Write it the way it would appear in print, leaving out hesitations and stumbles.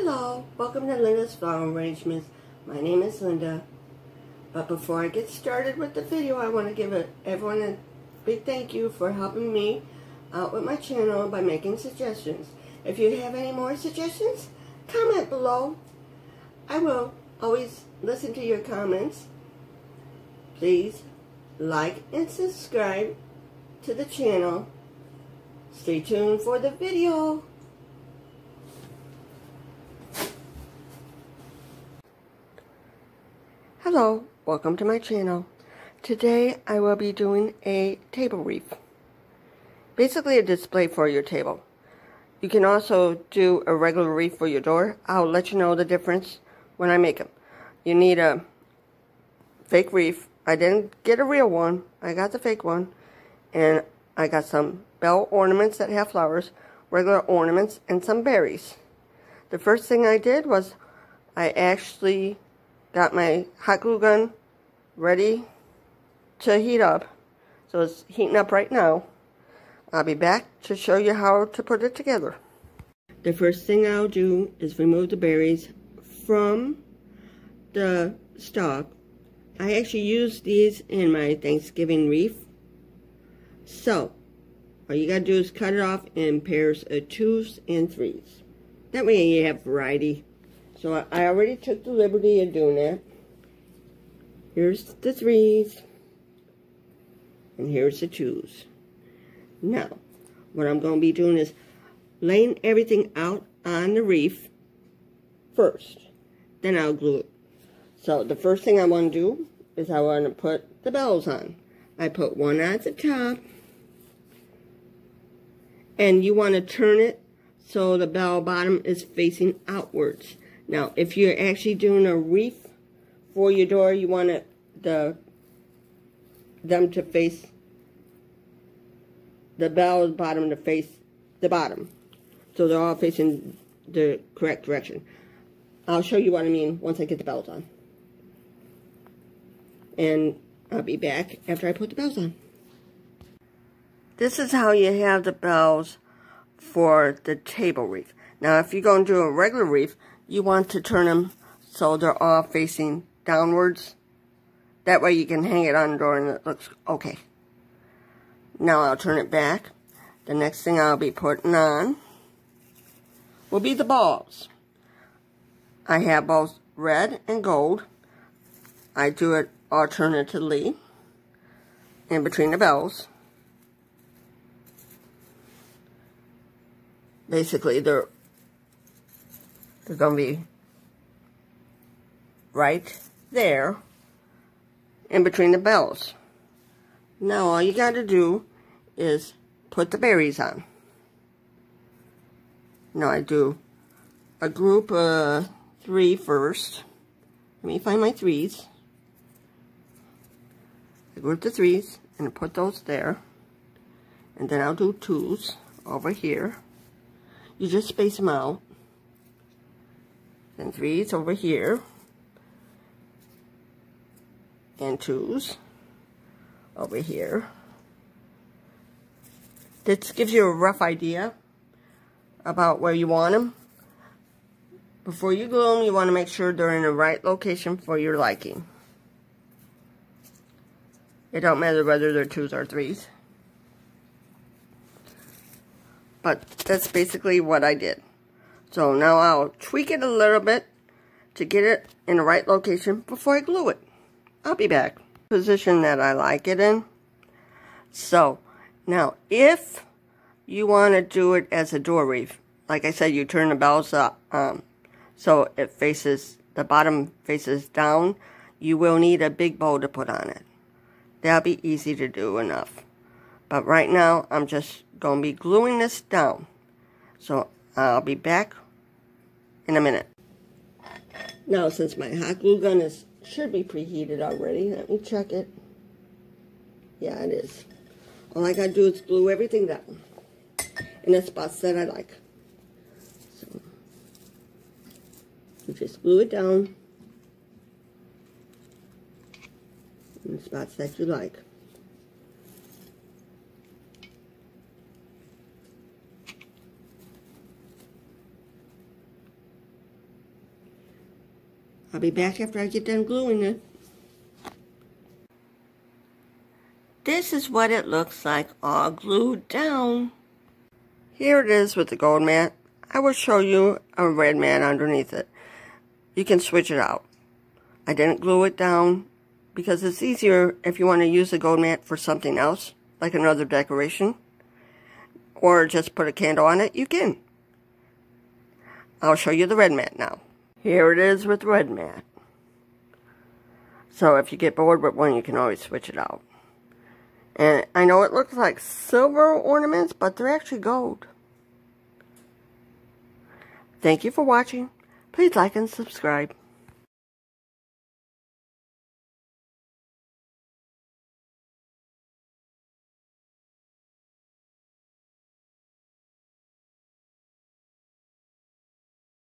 Hello, welcome to Linda's Flower Arrangements. My name is Linda. But before I get started with the video, I want to give everyone a big thank you for helping me out with my channel by making suggestions. If you have any more suggestions, comment below. I will always listen to your comments. Please like and subscribe to the channel. Stay tuned for the video. Hello, welcome to my channel. Today I will be doing a table wreath. Basically a display for your table. You can also do a regular wreath for your door. I'll let you know the difference when I make them. You need a fake wreath. I didn't get a real one. I got the fake one. And I got some bell ornaments that have flowers, regular ornaments, and some berries. The first thing I did was I actually got my hot glue gun ready to heat up. So it's heating up right now. I'll be back to show you how to put it together. The first thing I'll do is remove the berries from the stalk. I actually use these in my Thanksgiving wreath. So, all you gotta do is cut it off in pairs of 2s and 3s. That way you have variety. So I already took the liberty of doing that. Here's the 3s. And here's the 2s. Now, what I'm going to be doing is laying everything out on the wreath first. Then I'll glue it. So the first thing I want to do is I want to put the bells on. I put one at the top. And you want to turn it so the bell bottom is facing outwards. Now, if you're actually doing a wreath for your door, you want them to face the bell bottom to face the bottom. So they're all facing the correct direction. I'll show you what I mean once I get the bells on. And I'll be back after I put the bells on. This is how you have the bells for the table wreath. Now, if you're going to do a regular wreath, you want to turn them so they're all facing downwards. That way you can hang it on the door and it looks okay. Now I'll turn it back. The next thing I'll be putting on will be the balls. I have both red and gold. I do it alternatively in between the bells. Basically, they're going to be right there in between the bells. Now all you got to do is put the berries on. Now I do a group of 3 first. Let me find my 3s. I group the 3s and put those there. And then I'll do 2s over here. You just space them out. Then 3s over here. And 2s over here. This gives you a rough idea about where you want them. Before you glue them, you want to make sure they're in the right location for your liking. It don't matter whether they're 2s or 3s. But that's basically what I did. So now I'll tweak it a little bit to get it in the right location before I glue it. I'll be back. Position that I like it in. So, now if you want to do it as a door wreath, like I said, you turn the bells up so it faces, the bottom faces down, you will need a big bow to put on it. That'll be easy to do enough. But right now, I'm just going to be gluing this down. So, I'll be back in a minute. Now, since my hot glue gun should be preheated already, let me check it. Yeah, it is. All I got to do is glue everything down in the spots that I like. So, you just glue it down in the spots that you like. I'll be back after I get done gluing it. This is what it looks like all glued down. Here it is with the gold mat. I will show you a red mat underneath it. You can switch it out. I didn't glue it down because it's easier if you want to use the gold mat for something else, like another decoration, or just put a candle on it, you can. I'll show you the red mat now. Here it is with the red mat. So if you get bored with one, you can always switch it out. And I know it looks like silver ornaments, but they're actually gold. Thank you for watching. Please like and subscribe.